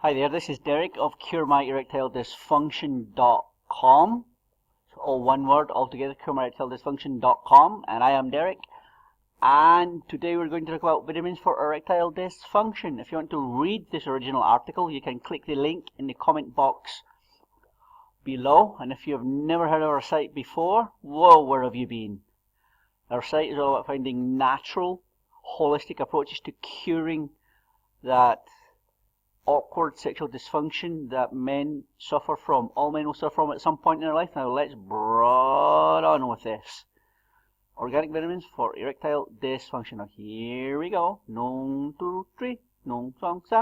Hi there, this is Derek of CureMyErectileDysfunction.com. It's all one word altogether, CureMyErectileDysfunction.com, and I am Derek. And today we're going to talk about vitamins for erectile dysfunction. If you want to read this original article, you can click the link in the comment box below. And if you've never heard of our site before, whoa, where have you been? Our site is all about finding natural, holistic approaches to curing that awkward sexual dysfunction that men suffer from. All men will suffer from at some point in their life. Now let's broad on with this. Organic vitamins for erectile dysfunction. Now here we go. 1, 2, 3. 1, 2, 3.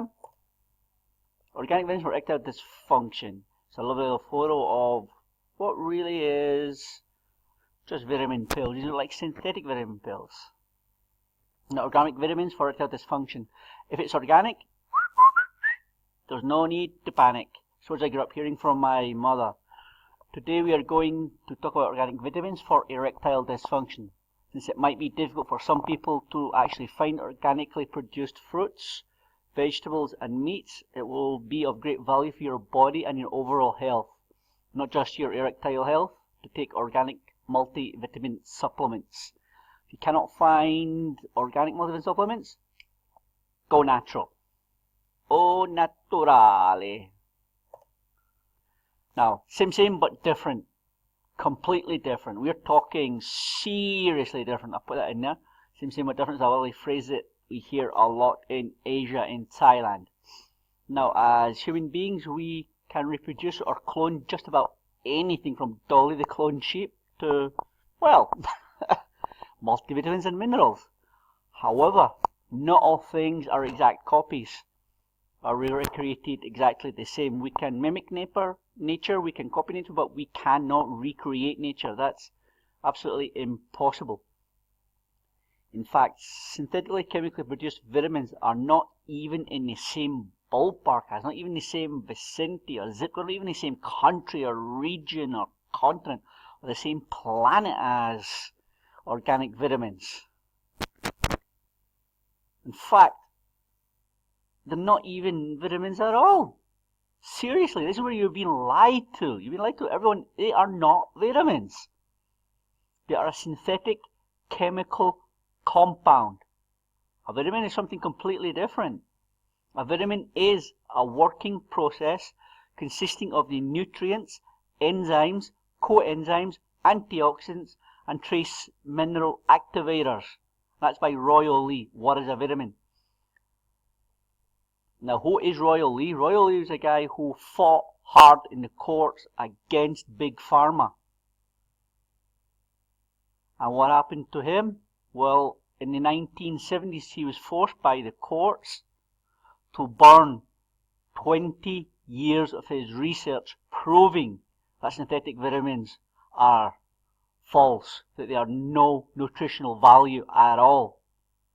Organic vitamins for erectile dysfunction. It's a lovely little photo of what really is just vitamin pills. These are like synthetic vitamin pills. Now organic vitamins for erectile dysfunction. If it's organic, there's no need to panic. So as I grew up hearing from my mother. Today we are going to talk about organic vitamins for erectile dysfunction. Since it might be difficult for some people to actually find organically produced fruits, vegetables and meats, it will be of great value for your body and your overall health. Not just your erectile health, to take organic multivitamin supplements. If you cannot find organic multivitamin supplements, go natural. Au naturale. Now, same but different. Completely different. We're talking seriously different. I'll put that in there. Same but different is a lovely phrase that we hear a lot in Asia, in Thailand. Now, as human beings, we can reproduce or clone just about anything from Dolly the cloned sheep to, well, multivitamins and minerals. However, not all things are exact copies. Are recreated exactly the same. We can mimic nature, we can copy nature, but we cannot recreate nature. That's absolutely impossible. In fact, synthetically chemically produced vitamins are not even in the same ballpark as, not even the same vicinity or zip code, not even the same country or region or continent or the same planet as organic vitamins. In fact, they're not even vitamins at all. Seriously, this is where you've been lied to. You've been lied to, everyone. They are not vitamins. They are a synthetic chemical compound. A vitamin is something completely different. A vitamin is a working process consisting of the nutrients, enzymes, coenzymes, antioxidants, and trace mineral activators. That's by Royal Lee. What is a vitamin? Now, who is Royal Lee? Royal Lee is a guy who fought hard in the courts against Big Pharma. And what happened to him? Well, in the 1970s, he was forced by the courts to burn 20 years of his research proving that synthetic vitamins are false, that they are no nutritional value at all,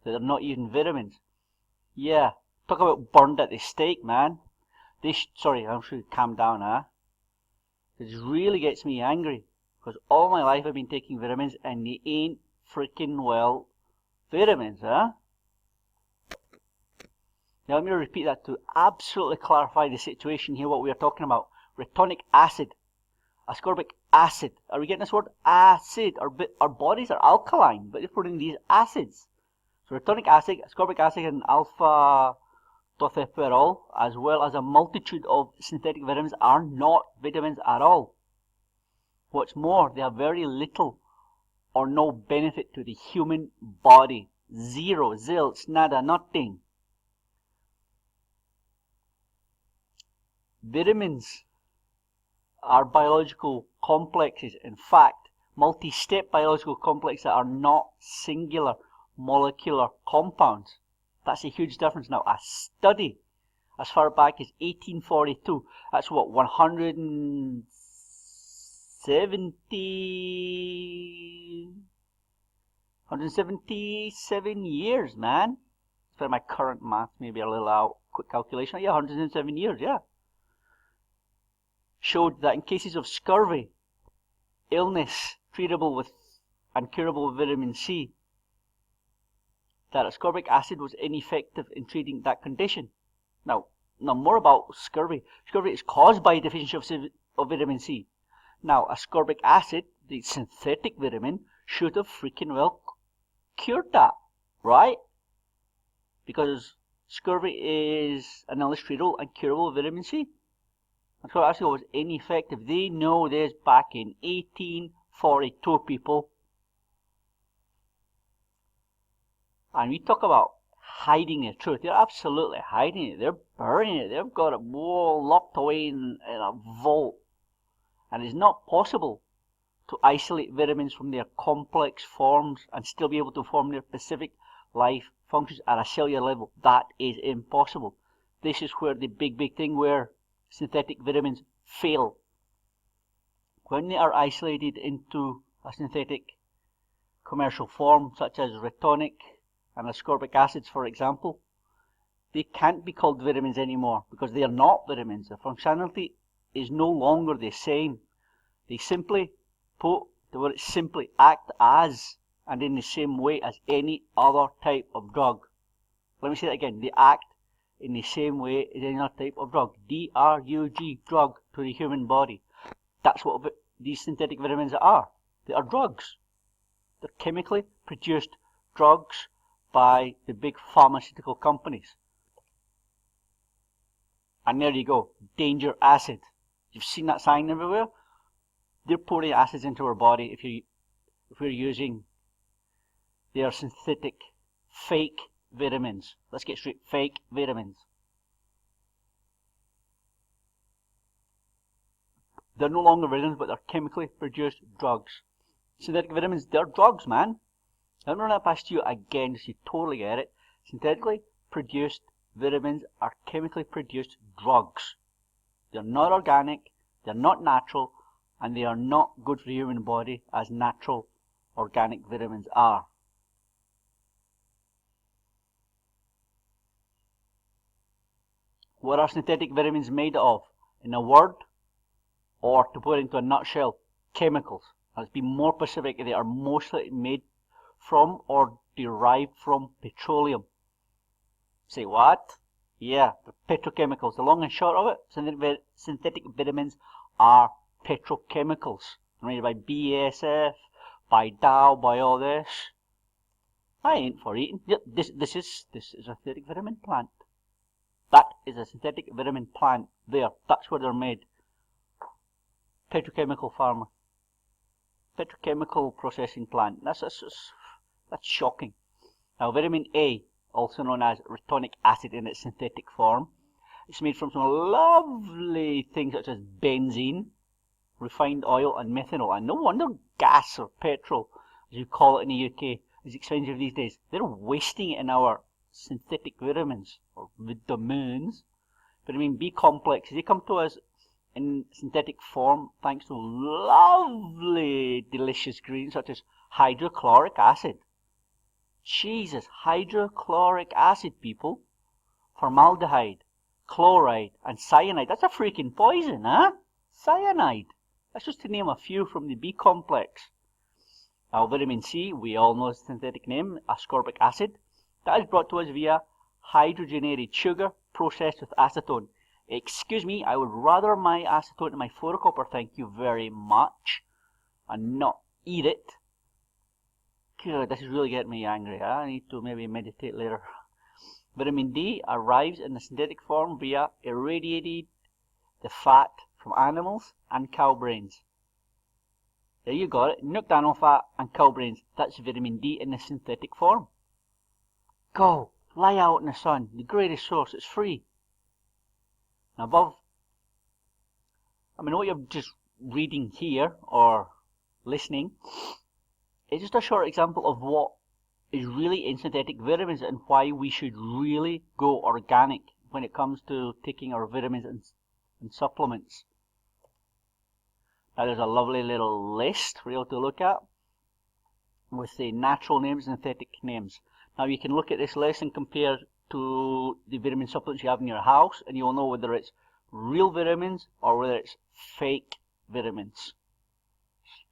that they're not even vitamins. Yeah. Talk about burned at the stake, man. Sorry, I should calm down, huh? This really gets me angry. Because all my life I've been taking vitamins and they ain't freaking well vitamins, huh? Now let me repeat that to absolutely clarify the situation here, what we are talking about. Retonic acid, ascorbic acid. Are we getting this word? Acid. Our bodies are alkaline, but they're putting these acids. So retonic acid, ascorbic acid, and alpha tocopherol, as well as a multitude of synthetic vitamins, are not vitamins at all. What's more, they have very little or no benefit to the human body. Zero, zilch, nada, nothing. Vitamins are biological complexes. In fact, multi-step biological complexes that are not singular molecular compounds. That's a huge difference. Now, a study as far back as 1842, that's what, 177 years, man. For my current math, maybe a little out, quick calculation. Yeah, 107 years, yeah. Showed that in cases of scurvy, illness treatable with and curable with vitamin C, that ascorbic acid was ineffective in treating that condition. Now, Now, more about scurvy. Scurvy is caused by deficiency of vitamin C. Now, ascorbic acid, the synthetic vitamin, should have freaking well cured that, right? Because scurvy is an illustrative and curable vitamin C. And so actually was ineffective. They know this back in 1842, people. And we talk about hiding the truth. They're absolutely hiding it. They're burning it. They've got it locked away in a vault. And it's not possible to isolate vitamins from their complex forms and still be able to perform their specific life functions at a cellular level. That is impossible. This is where the big thing where synthetic vitamins fail. When they are isolated into a synthetic commercial form, such as retonic and ascorbic acids, for example, they can't be called vitamins anymore because they are not vitamins. Their functionality is no longer the same. They simply, put the word simply, act as and in the same way as any other type of drug. Let me say that again. They act in the same way as any other type of drug. D-R-U-G, drug to the human body. That's what these synthetic vitamins are. They are drugs. They're chemically produced drugs by the big pharmaceutical companies. And there you go, danger acid. You've seen that sign everywhere. They're pouring acids into our body if we're using their synthetic fake vitamins. Let's get straight, fake vitamins. They're no longer vitamins, but they're chemically produced drugs. Synthetic vitamins, they're drugs, man. Let me run that past you again so you totally get it. Synthetically produced vitamins are chemically produced drugs. They're not organic, they're not natural, and they are not good for the human body as natural organic vitamins are. What are synthetic vitamins made of? In a word, or to put it into a nutshell, chemicals. Let's be more specific, they are mostly made from or derived from petroleum. Say what? Yeah, the petrochemicals. The long and short of it, synthetic vitamins are petrochemicals. Made by BASF, by Dow, by all this. I ain't for eating. Yep, this is a synthetic vitamin plant. That is a synthetic vitamin plant there. That's where they're made. Petrochemical farmer. Petrochemical processing plant. That's shocking. Now, vitamin A, also known as retonic acid in its synthetic form, it's made from some lovely things such as benzene, refined oil, and methanol. And no wonder gas or petrol, as you call it in the UK, is expensive these days. They're wasting it in our synthetic vitamins, or vitamins. Vitamin B complexes, they come to us in synthetic form thanks to lovely, delicious ingredients such as hydrochloric acid. Jesus, hydrochloric acid, people. Formaldehyde, chloride, and cyanide. That's a freaking poison, huh? Cyanide. That's just to name a few from the B complex. Now, vitamin C, we all know the synthetic name, ascorbic acid. That is brought to us via hydrogenated sugar processed with acetone. Excuse me, I would rather my acetone in my photocopper, thank you very much, and not eat it. God, this is really getting me angry. I need to maybe meditate later. Vitamin D arrives in the synthetic form via irradiated the fat from animals and cow brains. There you got it, nuked animal fat and cow brains. That's vitamin D in the synthetic form. Go, lie out in the sun, the greatest source, it's free. Now above, what you're just reading here or listening is just a short example of what is really in synthetic vitamins and why we should really go organic when it comes to taking our vitamins and supplements. Now there's a lovely little list for you to look at with the natural names and synthetic names. Now you can look at this list and compare to the vitamin supplements you have in your house, and you'll know whether it's real vitamins or whether it's fake vitamins.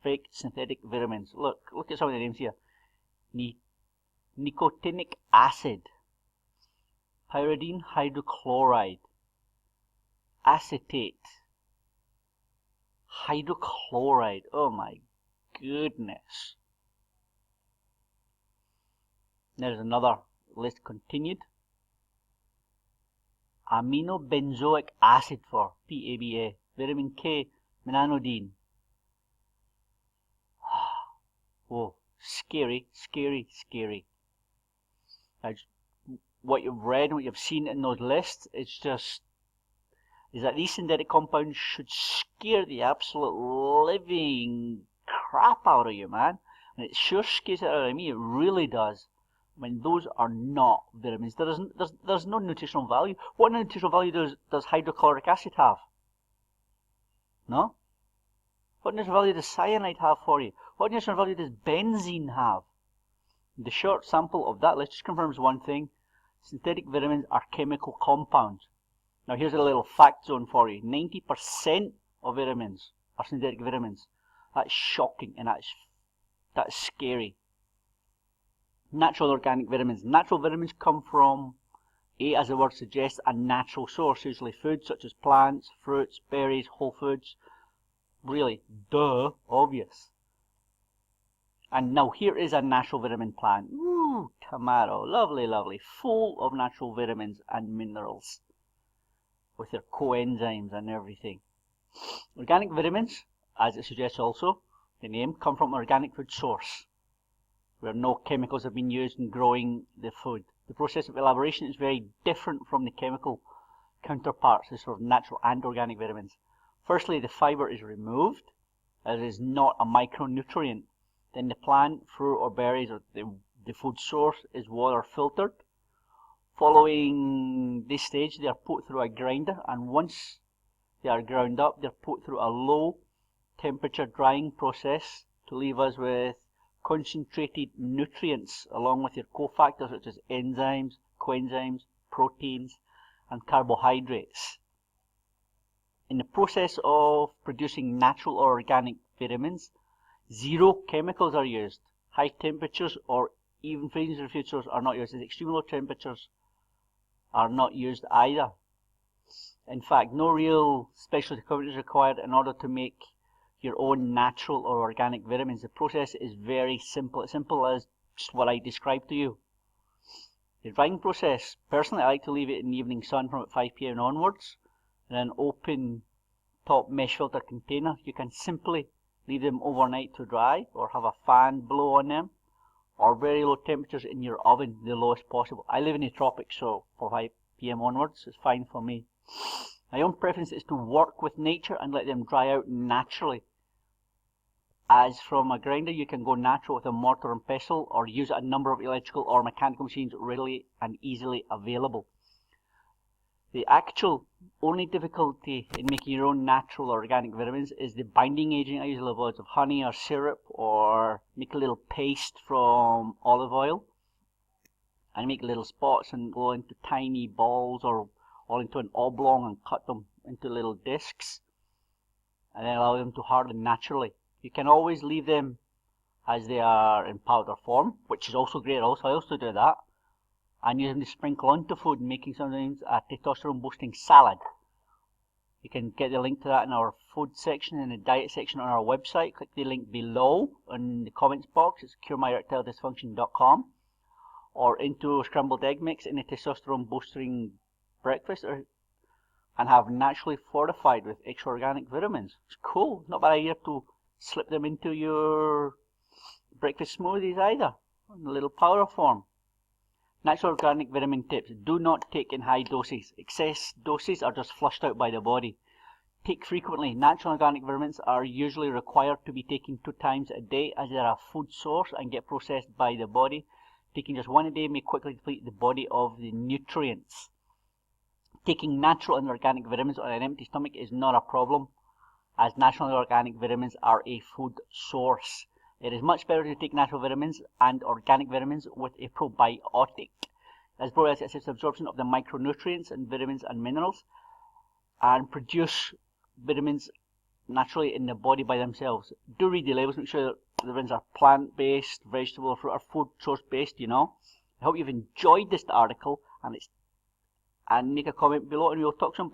Fake synthetic vitamins. Look at some of the names here. Nicotinic acid, pyridine hydrochloride, acetate, hydrochloride. Oh my goodness. There's another list continued. Aminobenzoic acid for PABA, vitamin K, menanodine. Whoa, scary, scary, scary. What you've read and what you've seen in those lists, is that these synthetic compounds should scare the absolute living crap out of you, man. And it sure scares it out of me, it really does. When those are not vitamins. There's no nutritional value. What nutritional value does hydrochloric acid have? No? What nutritional value does cyanide have for you? What nutritional value does benzene have? The short sample of that list just confirms one thing. Synthetic vitamins are chemical compounds. Now here's a little fact zone for you. 90% of vitamins are synthetic vitamins. That's shocking and that's scary. Natural organic vitamins. Natural vitamins come from, as the word suggests, a natural source, usually food such as plants, fruits, berries, whole foods. Really, duh, obvious. And now here is a natural vitamin plant. Ooh, tomato, lovely, lovely, full of natural vitamins and minerals with their coenzymes and everything. Organic vitamins, as it suggests also, the name, come from an organic food source where no chemicals have been used in growing the food. The process of elaboration is very different from the chemical counterparts, the sort of natural and organic vitamins. Firstly, the fiber is removed, as it is not a micronutrient. Then the plant, fruit or berries or the food source is water filtered. Following this stage, they are put through a grinder, and once they are ground up, they are put through a low temperature drying process to leave us with concentrated nutrients along with your cofactors such as enzymes, coenzymes, proteins and carbohydrates. In the process of producing natural or organic vitamins, 0 chemicals are used. High temperatures or even freezing refrigerators are not used. Extremely low temperatures are not used either. In fact, no real special equipment is required in order to make your own natural or organic vitamins. The process is very simple. It's simple as just what I described to you. The drying process, personally I like to leave it in the evening sun from about 5 p.m. onwards in an open top mesh filter container. You can simply leave them overnight to dry or have a fan blow on them, or very low temperatures in your oven, the lowest possible. I live in the tropics, so for 5 p.m. onwards it's fine for me. My own preference is to work with nature and let them dry out naturally. As from a grinder, you can go natural with a mortar and pestle or use a number of electrical or mechanical machines readily and easily available. The actual only difficulty in making your own natural or organic vitamins is the binding agent. I use a little bit of honey or syrup, or make a little paste from olive oil and make little spots and go into tiny balls or into an oblong and cut them into little discs and then allow them to harden naturally. You can always leave them as they are in powder form, which is also great. I also do that, and use them to sprinkle onto food, making sometimes a testosterone boosting salad. You can get the link to that in our food section, in the diet section on our website. Click the link below in the comments box. It's curemyerectiledysfunction.com, or into a scrambled egg mix in the testosterone boosting breakfast, and have naturally fortified with extra organic vitamins. It's cool. Not bad idea to slip them into your breakfast smoothies either, in a little powder form. Natural organic vitamin tips. Do not take in high doses. Excess doses are just flushed out by the body. Take frequently. Natural organic vitamins are usually required to be taken 2 times a day, as they are a food source and get processed by the body. Taking just 1 a day may quickly deplete the body of the nutrients. Taking natural and organic vitamins on an empty stomach is not a problem, as natural and organic vitamins are a food source. It is much better to take natural vitamins and organic vitamins with a probiotic, as probiotics assist absorption of the micronutrients and vitamins and minerals and produce vitamins naturally in the body by themselves. Do read the labels, make sure that the vitamins are plant-based, vegetable, fruit, or food source-based, you know. I hope you've enjoyed this article, and make a comment below and we'll talk some.